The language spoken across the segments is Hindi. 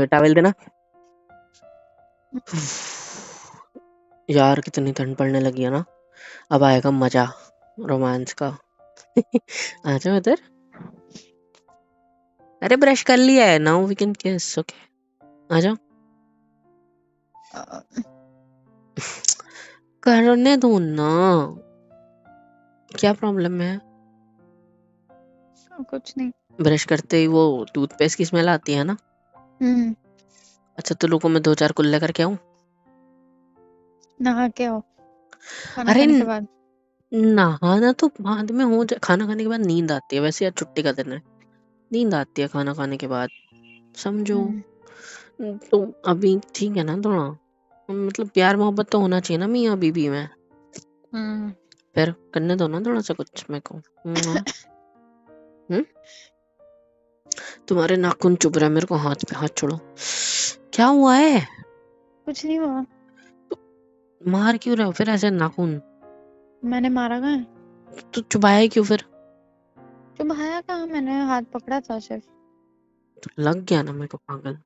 टॉवेल देना। यार कितनी ठंड पड़ने लगी है ना, अब आएगा मजा रोमांस का। आ जाओ इधर। अरे ब्रश कर लिया है, now we can kiss. Okay आ जाओ। करने दो ना, क्या प्रॉब्लम है? कुछ नहीं। ब्रश करते ही वो टूथपेस्ट की स्मेल आती है ना। अच्छा तो लोगों में 2-4 कुल्ले करके आऊं? नहा के आओ खाना अरे खाने के बाद। नहाना तो बाद में हो जाए, खाना खाने के बाद नींद आती है, वैसे यार छुट्टी का दिन है, नींद आती है खाना खाने के बाद, समझो। तो अभी ठीक है ना थोड़ा, मतलब प्यार मोहब्बत तो होना चाहिए ना मियाँ बीबी में। फिर करने दो ना थोड़ा सा कुछ मेरे को। तुम्हारे नाखून चुभ रहा है, मेरे को हाथ पे हाथ छोड़ो। क्या हुआ है? कुछ नहीं हुआ। मार क्यों रहे हो फिर ऐसे नाखून? मैंने मारा कहाँ है? तो चुभाया क्यों फिर? चुभाया कहाँ, मैंने हाथ पकड़ा था सिर्फ। तो लग गया ना मेरे को पागल।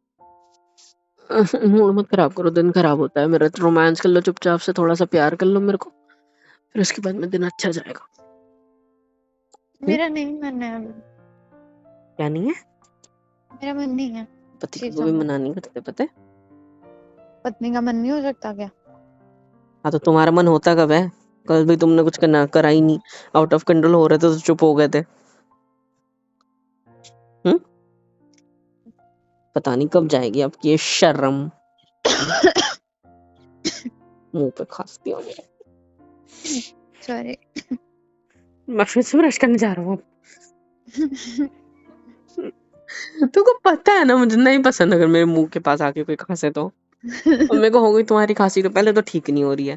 मूड मत खराब करो, दिन खराब होता है मेरा। रोमांस कर लो चुपचाप से, थोड़ा सा प्यार कर लो मेरे को, फिर उसके बाद में दिन अच्छा जाएगा। मेरा नहीं मन है अभी। क्या नहीं है? मेरा मन नहीं है पति को चीजों भी में। मना नहीं करते पता है? पत्नी का मन नहीं हो सकता क्या? हाँ तो तुम्हारा मन होता कब है? कल भी तुमने कुछ करना करा ही नहीं, आउट ऑफ कंट्रोल हो रहे थे तो चुप हो गए थे। पता नहीं कब जाएगी आपकी ये शर्म। मुंह पे खांसती हो गया। सॉरी। मैं फिर से ब्रश करने जा रहा हूँ। तुमको पता है ना मुझे नहीं पसंद अगर मेरे मुंह के पास आके कोई खांसे तो। और मेरे को हो गई तुम्हारी खांसी तो पहले तो ठीक नहीं हो रही है,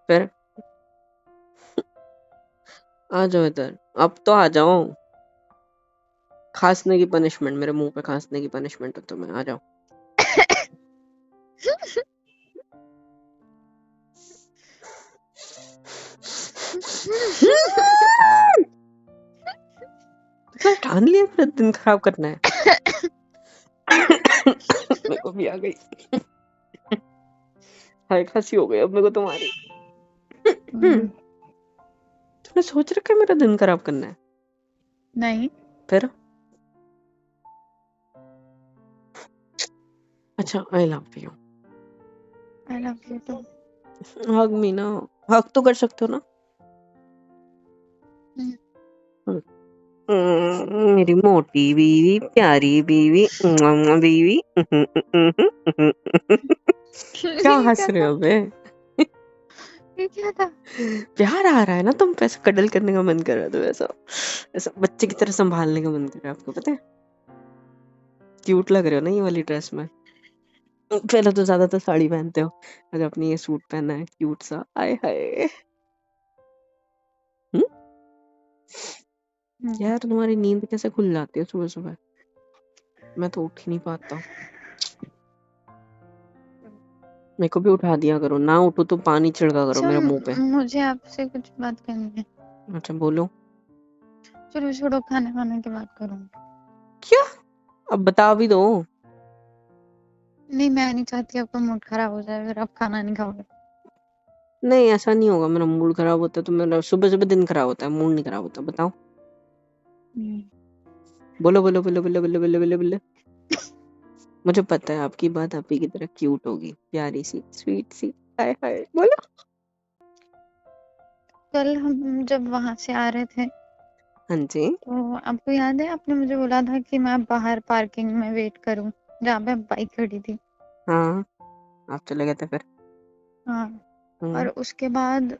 फिर आ जाओ इधर, अब तो आ जाओ। खांसने की पनिशमेंट, मेरे मुंह पे खांसने की पनिशमेंट है तुम्हें, आ जाओ। तो ठान लिया फिर दिन खराब करना है। मेरे को भी आ गई हाय, खांसी हो गई अब मेरे को तुम्हारी। तुमने सोच रखा है मेरा दिन खराब करना है? नहीं। फिर अच्छा I love you. I love you too. Hug me ना, हग तो कर सकते हो ना। मेरी मोटी बीवी, प्यारी बीवी, बीवी। क्या ये हंस क्या रहे था? हो बे? ये क्या था? प्यार आ रहा है ना, तुम पे ऐसा कडल करने का मन कर रहा है, तो ऐसा ऐसा बच्चे की तरह संभालने का मन कर रहा है, आपको पता है? क्यूट लग रहे हो ना ये वाली ड्रेस में। पहले तो ज्यादातर साड़ी पहनते हो, आज अपनी ये सूट पहना है क्यूट सा, आय हाय। यार तुम्हारी नींद कैसे खुल जाती है सुबह सुबह, मैं तो उठ ही नहीं पाता। मेरे को भी उठा दिया करो, ना उठो तो पानी छिड़का करो अच्छा मेरे मुंह पे। मुझे आपसे कुछ बात करनी है। अच्छा बोलो। चलो छोड़ो, खाना खाने के बाद करूँगी। क्या? अब बता भी दो। नहीं, मैं नहीं चाहती आपका मूड खराब हो जाए अगर आप खाना नहीं खाओगे। नहीं ऐसा नहीं होगा, मेरा मूड खराब होता है तो मेरा सुबह सुबह दिन खराब होता है, मूड नहीं खराब होता, बताओ। बोलो बोलो बोलो बोलो बोलो बोलो बोलो बोलो। मुझे पता है आपकी बात आप ही की तरह क्यूट होगी, प्यारी सी स्वीट सी, हाय हाय बोलो। कल हम जब वहां से आ रहे थे हाँ जी। तो आपको याद है आपने मुझे बोला था कि मैं बाहर पार्किंग में वेट करूं जहाँ पे बाइक खड़ी थी। हाँ आप चले गए थे फिर। हाँ, और उसके बाद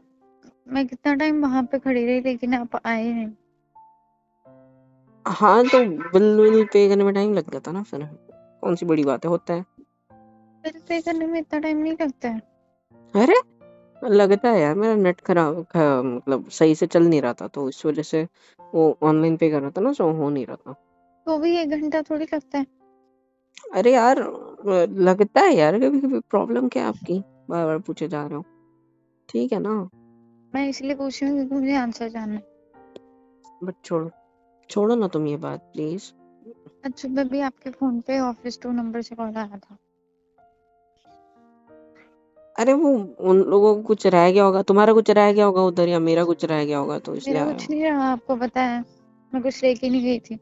मैं कितना टाइम वहां पे खड़ी रही लेकिन आप आए नहीं। हाँ तो बिल पे करने में टाइम लग गया था ना, फिर कौन सी बड़ी बात है, होता है। बिल पे करने में इतना टाइम नहीं लगता है। अरे लगता है यार, मेरा नेट मतलब सही से चल नहीं रहा था तो इस वजह से वो ऑनलाइन पे कर रहा था ना, सो हो नहीं रहा था। तो भी 1 घंटा थोड़ी लगता है। अरे यार लगता है यार, कभी कभी प्रॉब्लम क्या है आपकी, बार बार पूछे जा रहे हो, ठीक है ना। मैं इसलिए पूछ रही हूँ क्योंकि मुझे आंसर जानना है। बट छोड़ो छोड़ो ना तुम ये बात प्लीज। आज सुबह भी आपके फोन पे ऑफिस 2 नंबर से कॉल आया था। अरे वो उन लोगों को कुछ रह गया होगा, तुम्हारा कुछ रह गया होगा उधर, या मेरा कुछ रह गया होगा तो इसलिए मेरा आया कुछ होगा। नहीं रहा, आपको पता है, मैं कुछ लेके नहीं गई थी।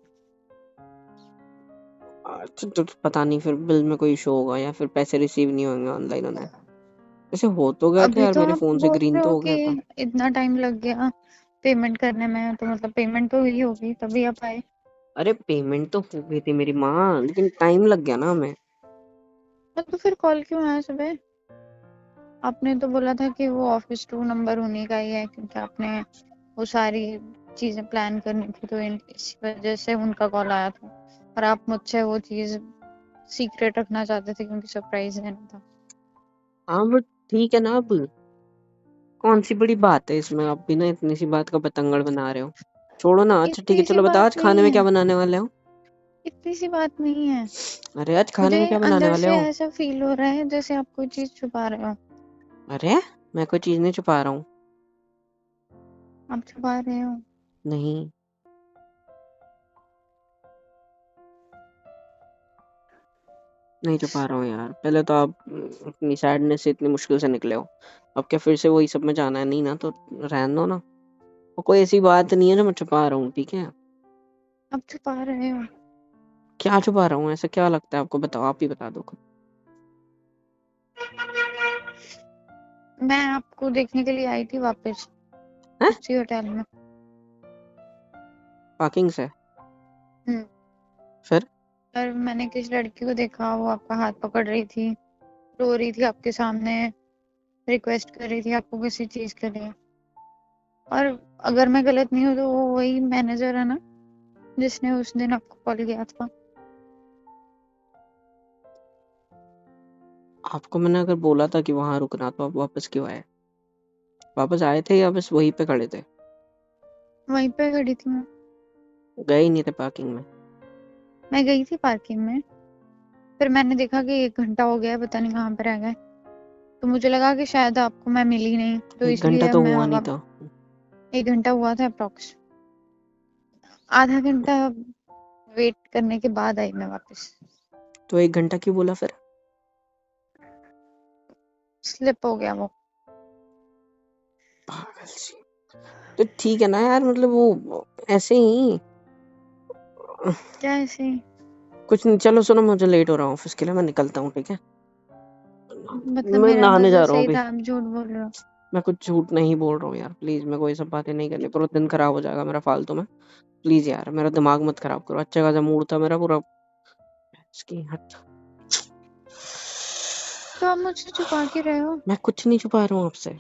अच्छा, तो पता नहीं फिर बिल में कोई इशू होगा या फिर पैसे रिसीव नहीं होंगे ऑनलाइन उन्हें। ऐसे हो तो गए थे अभी यार, तो मेरे आप फोन से बोल ग्रीन रहे तो हो हो कि गया था। इतना टाइम लग गया पेमेंट करने में, तो मतलब पेमेंट तो हुई होगी तभी आप आए। अरे पेमेंट तो हो गई थी मेरी माँ, लेकिन टाइम लग गया ना हमें। तो फिर कॉल क्यों आया सुबह? आपने तो बोला था कि वो ऑफिस 2 नंबर उन्हीं का ही है, क्योंकि आपने वो सारी चीजें प्लान करनी थी, तो इस वजह से उनका कॉल आया था। और आप मुझसे वो चीज सीक्रेट रखना चाहते थे क्योंकि सरप्राइज देना था। हाँ वो ठीक है ना, अब कौन सी बड़ी बात है इसमें, आप भी ना इतनी सी बात का बतंगड़ बना रहे हो। छोड़ो ना, अच्छा ठीक इतनी है, सी चलो बताओ बात आज खाने नहीं में है, क्या बनाने वाले हो। इतनी सी बात नहीं है। अरे आज खाने मुझे में क्या बनाने अंदर वाले से हो। ऐसा फील हो रहा है जैसे आप कोई चीज छुपा रहे हो। अरे मैं कोई चीज नहीं छुपा रहा हूँ। आप छुपा रहे हो। नहीं, नहीं छुपा रहा हूँ यार। पहले तो आप अपनी सैडनेस से इतनी मुश्किल से निकले हो, अब क्या फिर से वही सब में जाना है। नहीं ना, तो रहने दो ना। और कोई ऐसी बात नहीं है जो मैं छुपा रहा हूँ, ठीक है। आप छुपा रहे हो। क्या छुपा रहा हूँ, ऐसा क्या लगता है आपको, बताओ, आप ही बता दो खुद। मैं आपको देखने के लिए आई थी वापस हैं? उसी होटल में। पार्किंग से? हम्म। फिर? और मैंने किस लड़की को देखा, वो आपका हाथ पकड़ रही थी, रो रही थी आपके सामने, रिक्वेस्ट कर रही थी आपको किसी चीज के लिए। और अगर मैं गलत नहीं हूँ तो वो वही मैनेजर है ना जिसने उस दिन आपको कॉल किया था। आपको मैंने अगर बोला था कि वहां रुकना, तो आप वापस क्यों आए। वापस आए थे या बस वहीं पे खड़े थे। वहीं पे खड़ी थी मैं। गए ही नहीं थे पार्किंग में। मैं गई थी पार्किंग में, फिर मैंने देखा कि 1 घंटा हो गया है, पता नहीं कहाँ पे रह गए। तो मुझे लगा कि शायद आपको मैं मिली नहीं, तो 1 घंटा इसलिए तो मैं हुआ नहीं था। 1 घंटा हुआ था अप्रोक्स। आधा घंटा वेट करने के बाद आई मैं वापस। तो 1 घंटा क्यों बोला फिर। स्लिप हो गया वो। पागल सी। तो ठीक है ना यार, मतलब वो ऐसे ही। क्या ऐसे? कुछ नहीं, चलो सुनो, मुझे लेट हो रहा है ऑफिस के लिए, मैं निकलता हूँ, ठीक है। मतलब मैं मेरा नहाने जा अंदाजा रहा हूँ सही अभी। था, आप झूठ बोल रहे हो। मैं कुछ झूठ नहीं बोल रहा हूँ यार, प्लीज। मैं कोई सब बातें नहीं करनी, पूरा दिन खराब हो जाएगा मेरा फालतू में। प्लीज यार, मेरा दिमाग मत खराब करो। अच्छा खासा मूड था मेरा पूरा। इसकी हट। तो आप मुझसे छुपा के रहे हो। मैं कुछ नहीं छुपा रहा हूँ आपसे।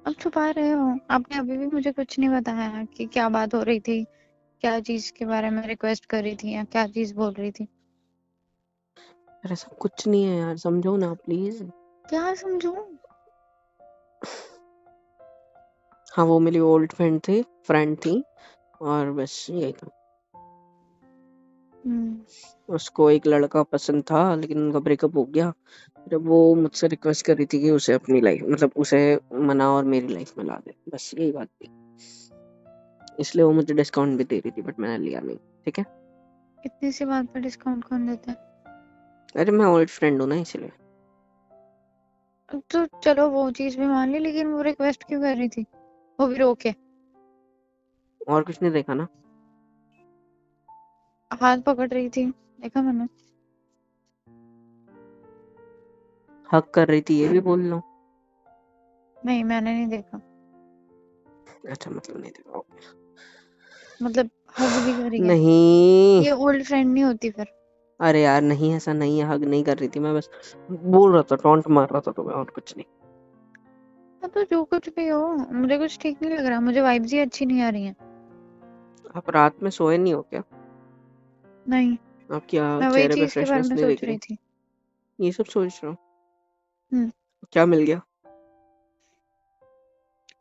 अब छुपा रहे हो। आपने अभी भी मुझे कुछ नहीं बताया कि क्या बात हो रही थी, क्या चीज के बारे में रिक्वेस्ट कर रही थी या क्या चीज बोल रही थी। यार ऐसा कुछ नहीं है यार, समझो ना प्लीज। क्या समझूं? हाँ, वो मेरी ओल्ड फ्रेंड थी और बस यही था। उसको एक लड़का पसंद था, लेकिन उनका ब्रेकअप हो गया। जब वो मुझसे रिक्वेस्ट कर रही थी कि उसे अपनी लाइफ, मतलब उसे मना और मेरी लाइफ में ला दे, बस यही बात थी। इसलिए वो मुझे डिस्काउंट भी दे रही थी, बट मैंने लिया नहीं, ठीक है। इतनी सी बात पर डिस्काउंट कौन देता अरे मैं ओल्ड फ्रेंड हूँ ना, इसलिए। है? तो चलो वो चीज भी मान ली, लेकिन वो रिक्वेस्ट क्यों कर रही थी, वो भी रो के? और कुछ नहीं देखा ना। हाथ पकड़ रही थी, देखा मैंने। हक कर रही थी, ये भी बोल लो। नहीं, मैंने नहीं देखा। अच्छा, मतलब नहीं देखा। मतलब हग भी करी है? नहीं। ये ओल्ड फ्रेंड नहीं होती फिर? अरे यार नहीं, ऐसा नहीं है, हग नहीं कर रही थी, मैं बस बोल रहा था, टॉन्ट मार रहा था तुम्हें, और कुछ नहीं। हाँ, तो जो कुछ भी हो, मुझे कुछ ठीक नहीं लग रहा, मुझे वाइब्स ही अच्छी नहीं आ रही हैं। आप रात में सोए नहीं हो क्या। नहीं, आपकी मैं वही चेहरे पे चीज के बारे फ्रेशनेस में नहीं सोच दिख रही रही। थी। ये सब सोच रहा हूँ। हम्म। क्या मिल गया।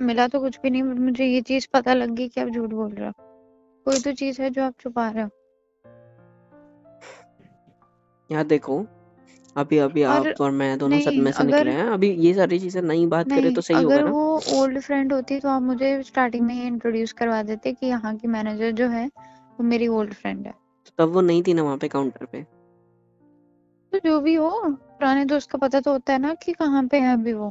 मिला तो कुछ भी नहीं, but मुझे ये चीज पता लग गई कि आप झूठ बोल रहे हो। कोई तो चीज है जो आप छुपा रहे हो। यार देखो, अभी अभी और आप और मैं दोनों नहीं, सदमे से निकले अगर हैं, अभी ये सारी चीजें नई बात करें नहीं तो सही होगा अगर ना। वो ओल्ड फ्रेंड होती तो आप मुझे स्टार्टिंग में ही इंट्रोड्यूस करवा देते कि यहाँ की मैनेजर जो है वो मेरी ओल्ड फ्रेंड है। तब वो नहीं थी ना वहाँ पे काउंटर पे। तो जो भी हो, पुराने दोस्त का पता तो होता है ना कि कहाँ पे है अभी वो,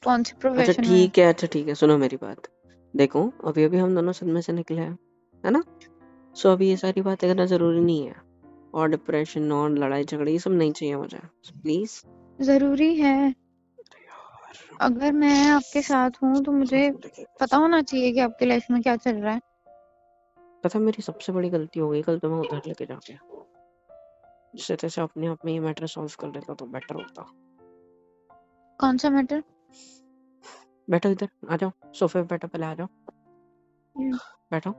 कौन सी अच्छा प्रोफेशन में है। ठीक है, अच्छा ठीक है, सुनो मेरी बात। देखो अभी अभी हम दोनों सदमे से निकले हैं, है ना? सो अभी ये सारी बातें करना जरूरी नहीं है, और डिप्रेशन और लड़ाई झगड़े ये सब नहीं चाहिए मुझे, प्लीज। जरूरी है। अगर मैं आपके साथ हूँ तो मुझे पता होना चाहिए कि आपकी लाइफ में क्या चल रहा है। पता मेरी सबसे बड़ी गलती हो गई कल, तो मैं उधर लेके जाके जिससे तैसे अपने आप में ये मैटर सॉल्व कर लेता तो बेटर होता। कौन सा मैटर? बैठो इधर, आ जाओ सोफे पे बैठो, पहले आ जाओ, बैठो।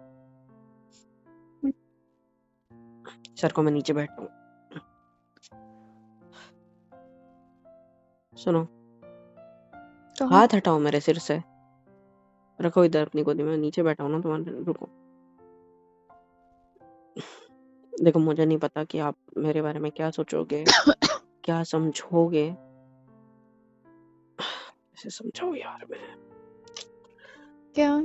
सर को मैं नीचे बैठता हूँ। सुनो, तो हाथ हटाओ मेरे सिर से, रखो इधर अपनी गोदी में, नीचे बैठा हूँ ना तुम्हारे, रुको। देखो मुझे नहीं पता कि आप मेरे बारे में क्या सोचोगे, क्या समझोगे, कैसे समझाऊं यार मैं। क्या?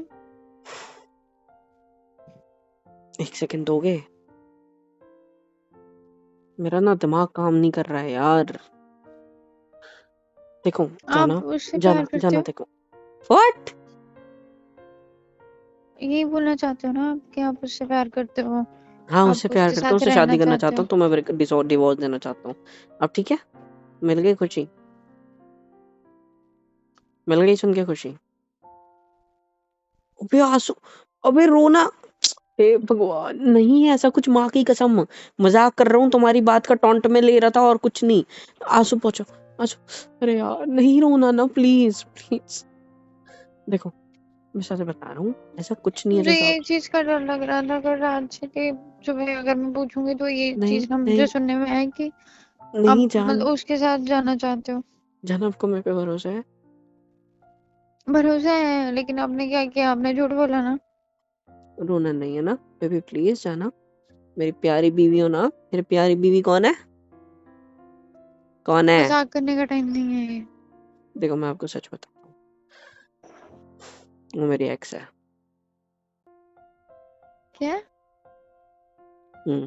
एक सेकंड दोगे? मेरा ना दिमाग काम नहीं कर रहा है यार। देखो जाना, आप उससे जाना प्यार करते जाना, हो? देखो। व्हाट? यही बोलना चाहते हो ना आप कि आप उससे प्यार करते हो, हाँ उससे आप प्यार उसके करता हूँ, साथ उससे रहना शादी करना चाहते चाहता हो। हूँ, तो मैं डिवोर्स देना चाहता हूँ। अब ठीक है, मिल गई खुशी, मिल गई सुन के खुशी। अबे आंसू, अबे रोना, हे भगवान, नहीं है ऐसा कुछ, माँ की कसम, मजाक कर रहा हूँ, तुम्हारी बात का टॉन्ट में ले रहा था और कुछ नहीं। आंसू पहुंचो, आंसू। अरे यार नहीं रोना ना, प्लीज प्लीज। देखो मैं सच बता रहा हूँ, ऐसा कुछ नहीं है मुझे जैसा आप। ये चीज का डर लग रहा था, अगर आज से कि सुबह अगर मैं पूछूंगी तो ये नहीं चीज ना मुझे नहीं सुनने में आए कि नहीं आप जान, मतलब उसके साथ जाना चाहते हो। जान आपको मेरे पे भरोसा है? भरोसा है, लेकिन आपने क्या किया? आपने झूठ बोला ना। रोना नहीं है ना बेबी, प्लीज जाना, मेरी प्यारी बीवी हो ना। मेरी प्यारी बीवी कौन है, कौन है? मजाक करने का टाइम नहीं है ये। देखो मैं आपको सच बताता हूँ, वो मेरी एक्स है। क्या? हम्म।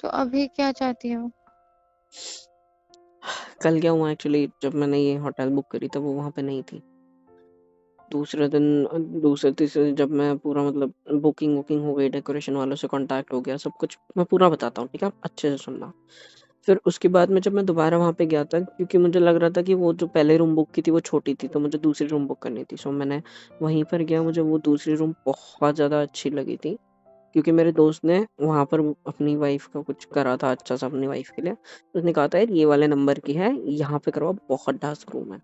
तो अभी क्या चाहती हो? कल क्या हुआ एक्चुअली, जब मैंने ये होटल बुक करी तब वो वहां पे नहीं थी। दूसरे दिन, दूसरे तीसरे दिन जब मैं पूरा मतलब बुकिंग वुकिंग हो गई, डेकोरेशन वालों से कांटेक्ट हो गया, सब कुछ मैं पूरा बताता हूँ, ठीक है, आप अच्छे से सुनना। फिर उसके बाद में जब मैं दोबारा वहां पे गया था, क्योंकि मुझे लग रहा था कि वो जो पहले रूम बुक की थी वो छोटी थी, तो मुझे दूसरी रूम बुक करनी थी। सो मैंने वहीं पर गया, मुझे वो दूसरी रूम बहुत ज़्यादा अच्छी लगी थी, क्योंकि मेरे दोस्त ने वहाँ पर अपनी वाइफ का कुछ करा था अच्छा सा अपनी वाइफ के लिए। उसने कहा था यार ये वाले नंबर की है, यहाँ पे करवा, बहुत डांस रूम है।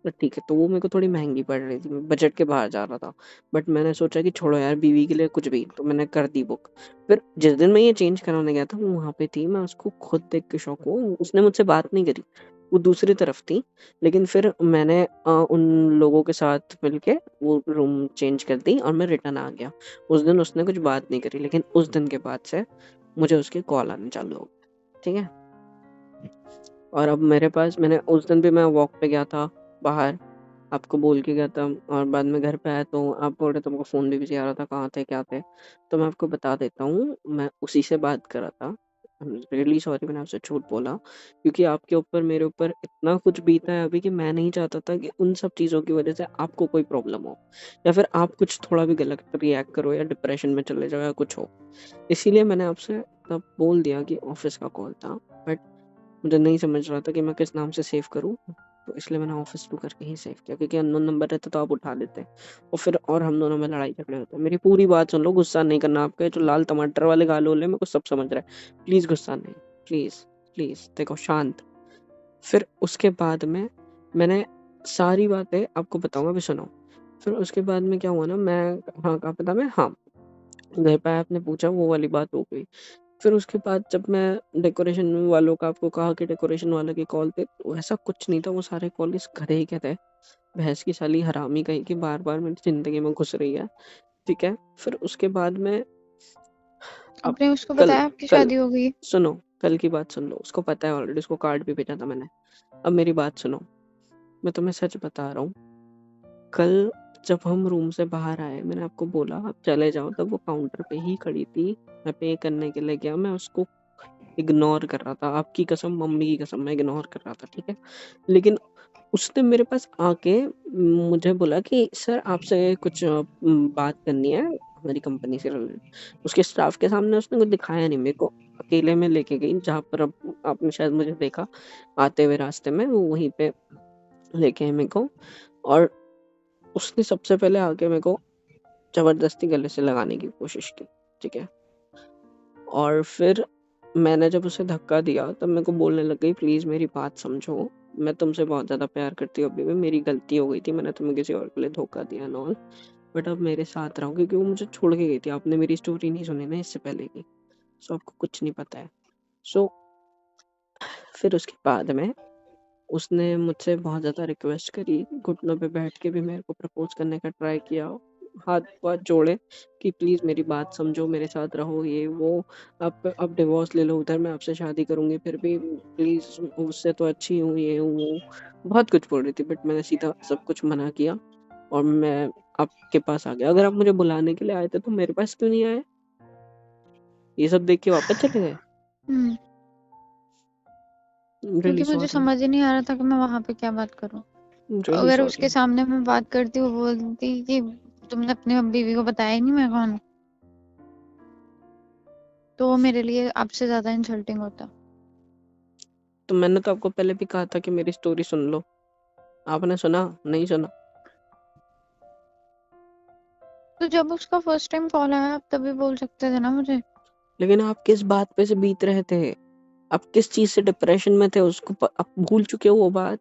तो ठीक है, तो वो मेरे को थोड़ी महंगी पड़ रही थी, बजट के बाहर जा रहा था। बट मैंने सोचा कि छोड़ो यार, बीवी के लिए कुछ भी, तो मैंने कर दी बुक। फिर जिस दिन मैं ये चेंज कराने गया था वो वहाँ पे थी, मैं उसको खुद देख के शौक हुआ, उसने मुझसे बात नहीं करी, वो दूसरी तरफ थी। लेकिन फिर मैंने उन लोगों के साथ मिलके वो रूम चेंज कर दी और मैं रिटर्न आ गया। उस दिन उसने कुछ बात नहीं करी, लेकिन उस दिन के बाद से मुझे उसके कॉल आने चालू हो गए, ठीक है। और अब मेरे पास, मैंने उस दिन भी मैं वॉक पे गया था बाहर, आपको बोल के गया था, और बाद में घर पे आया तो आप बोल रहे तुमको फ़ोन भी बिजी आ रहा था, कहाँ थे क्या थे। तो मैं आपको बता देता हूँ, मैं उसी से बात कर रहा था। रियली सॉरी मैंने आपसे झूठ बोला, क्योंकि आपके ऊपर मेरे ऊपर इतना कुछ बीता है अभी कि मैं नहीं चाहता था कि उन सब चीज़ों की वजह से आपको कोई प्रॉब्लम हो, या फिर आप कुछ थोड़ा भी गलत रिएक्ट करो या डिप्रेशन में चले जाओ या कुछ हो। इसीलिए मैंने आपसे तब बोल दिया कि ऑफिस का कॉल था, बट मुझे नहीं समझ रहा था कि मैं किस नाम से सेव करूँ, तो इसलिए मैंने ऑफिस टू करके ही सेव किया, क्योंकि अननोन नंबर रहता तो आप उठा लेते और फिर और हम दोनों में लड़ाई झगड़े होते। मेरी पूरी बात सुन लो, गुस्सा नहीं करना, आपके जो लाल टमाटर वाले गाल वाले मेरे को सब समझ रहा है, प्लीज गुस्सा नहीं, प्लीज प्लीज, देखो शांत। फिर उसके बाद में मैंने सारी बातें आपको बताऊंगा, अभी सुनो। फिर उसके बाद में क्या हुआ ना, मैं, हाँ कहाँ पे था मैं, हाँ घर पे आया, आपने पूछा वो वाली बात हो गई। फिर उसके बाद जब मैं डेकोरेशन वालों का आपको कहा कि डेकोरेशन वाले के कॉल थे, तो ऐसा कुछ नहीं था, वो सारे कॉल इस गधे के थे, भैंस की साली हरामी कहीं की, बार बार मेरी जिंदगी में घुस रही है, ठीक है। फिर उसके बाद में, अब आपने उसको कल, बताया आपकी कल शादी हो गई? सुनो, कल की बात सुन लो, उसको पता है ऑलरेडी, उसको कार्ड भी भेजा था मैंने। अब मेरी बात सुनो, मैं तुम्हें सच बता रहा हूँ, कल जब हम रूम से बाहर आए मैंने आपको बोला आप चले जाओ, तब वो काउंटर पे ही खड़ी थी। मैं पे करने के लिए गया, मैं उसको इग्नोर कर रहा था, आपकी कसम मम्मी की कसम मैं इग्नोर कर रहा था, ठीक है। लेकिन उसने मेरे पास आके मुझे बोला कि सर आपसे कुछ बात करनी है हमारी कंपनी से रिलेटेड। उसके स्टाफ के सामने उसने कुछ दिखाया नहीं मेरे को, अकेले में लेके गई जहाँ पर अब आपने शायद मुझे देखा आते हुए रास्ते में, वो वहीं पे लेके मेरे को, और उसने सबसे पहले आके मेरे को जबरदस्ती गले से लगाने की कोशिश की, ठीक है। और फिर मैंने जब उसे धक्का दिया तब मेरे को बोलने लग गई प्लीज मेरी बात समझो, मैं तुमसे बहुत ज्यादा प्यार करती हूँ, अभी भी मेरी गलती हो गई थी, मैंने तुम्हें किसी और के लिए धोखा दिया ना ऑल, बट अब मेरे साथ रहो, क्योंकि वो मुझे छोड़ के गई थी। आपने मेरी स्टोरी नहीं सुनी ना इससे पहले की, सो आपको कुछ नहीं पता है। सो फिर उसके बाद में उसने मुझसे बहुत ज़्यादा रिक्वेस्ट करी, घुटनों पे बैठ के भी मेरे को प्रपोज करने का ट्राई किया, हाथ वाथ जोड़े कि प्लीज़ मेरी बात समझो, मेरे साथ रहो, ये वो, आप डिवोर्स ले लो, उधर मैं आपसे शादी करूँगी, फिर भी प्लीज़ उससे तो अच्छी हूँ, ये हूँ वो, बहुत कुछ बोल रही थी। बट मैंने सीधा सब कुछ मना किया और मैं आपके पास आ गया। अगर आप मुझे बुलाने के लिए आए थे तो मेरे पास क्यों नहीं आए? ये सब देख के वापस चले गए? हम्म, क्योंकि रियली मुझे सॉरी, समझ ही नहीं आ रहा था कि मैं वहां पे क्या बात करूं। रियली अगर सॉरी। उसके सामने मैं बात करती, वो बोलती कि तुमने अपनी बीवी को बताया ही नहीं मैं कौन हूं, तो वो मेरे लिए आपसे ज्यादा इंसल्टिंग होता। तो मैंने तो आपको पहले भी कहा था कि मेरी स्टोरी सुन लो, आपने सुना नहीं? सुना? तो जब उसका फर्स्ट टाइम कॉल आया आप तभी बोल सकते थे ना मुझे। लेकिन आप किस बात पे से बीत रहे थे? आप किस चीज से डिप्रेशन में थे? आप भूल चुके हो वो बात?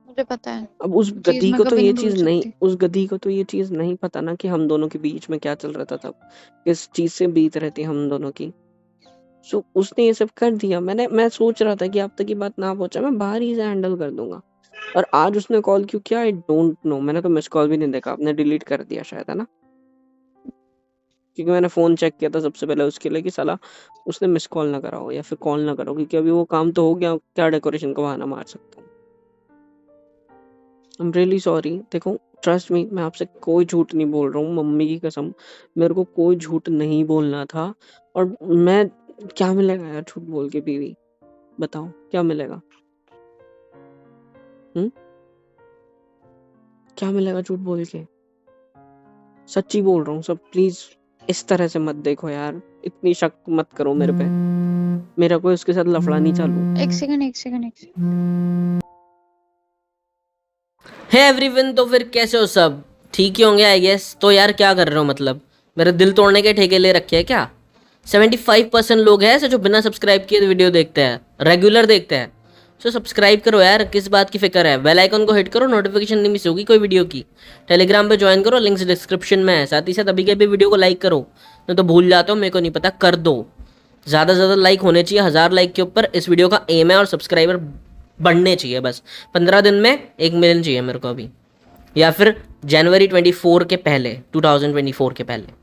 मुझे पता है, अब उस चीज गधी मैं को तो कभी ये नहीं भूल चीज नहीं, सकती। उस गधी को तो ये चीज नहीं पता ना कि हम दोनों के बीच में क्या चल रहा था तब, किस चीज से बीत रहे थे हम दोनों की। सो उसने ये सब कर दिया। मैं सोच रहा था कि आप तक ये बात ना पहुंचा, मैं बाहर ही से हैंडल कर दूंगा। और आज उसने कॉल क्यों किया आई डोंट नो, मैंने तो मिस कॉल भी नहीं देखा, आपने डिलीट कर दिया शायद, है ना? क्योंकि मैंने फ़ोन चेक किया था सबसे पहले उसके लिए कि साला उसने मिस कॉल ना करा हो या फिर कॉल ना करा हो, क्योंकि अभी वो काम तो हो गया, क्या डेकोरेशन का बहाना मार सकता हूँ। I am really sorry. देखो ट्रस्ट मी, मैं आपसे कोई झूठ नहीं बोल रहा हूँ, मम्मी की कसम मेरे को कोई झूठ नहीं बोलना था। और मैं, क्या मिलेगा यार झूठ बोल के बीवी? बताओ क्या मिलेगा? क्या मिलेगा झूठ बोल के? सच्ची बोल रहा हूँ सब, प्लीज इस तरह से मत देखो यार, इतनी शक मत करो मेरे पे, मेरा कोई उसके साथ लफड़ा नहीं चालू। एक सेकंड। है एवरीवन, तो फिर कैसे हो सब? ठीक ही होंगे आई गेस। तो यार क्या कर रहे हो, मतलब मेरे दिल तोड़ने के ठेके ले रखे हैं क्या? 75% लोग हैं ऐसे जो बिना सब्सक्राइब किए वीडियो देखते हैं, रेगुलर देखते हैं। सो सब्सक्राइब करो यार, किस बात की फिक्र है? बेल आइकन को हिट करो, नोटिफिकेशन नहीं मिस होगी कोई वीडियो की। टेलीग्राम पे ज्वाइन करो, लिंक्स डिस्क्रिप्शन में है। साथ ही साथ अभी के अभी वीडियो को लाइक करो, नहीं तो भूल जाते हो, मेरे को नहीं पता, कर दो। ज़्यादा से ज़्यादा लाइक होने चाहिए, 1000 लाइक के ऊपर इस वीडियो का एम है, और सब्सक्राइबर बढ़ने चाहिए बस। 15 दिन में 1 मिलियन चाहिए मेरे को अभी, या फिर जनवरी 24 के पहले, 2024 के पहले।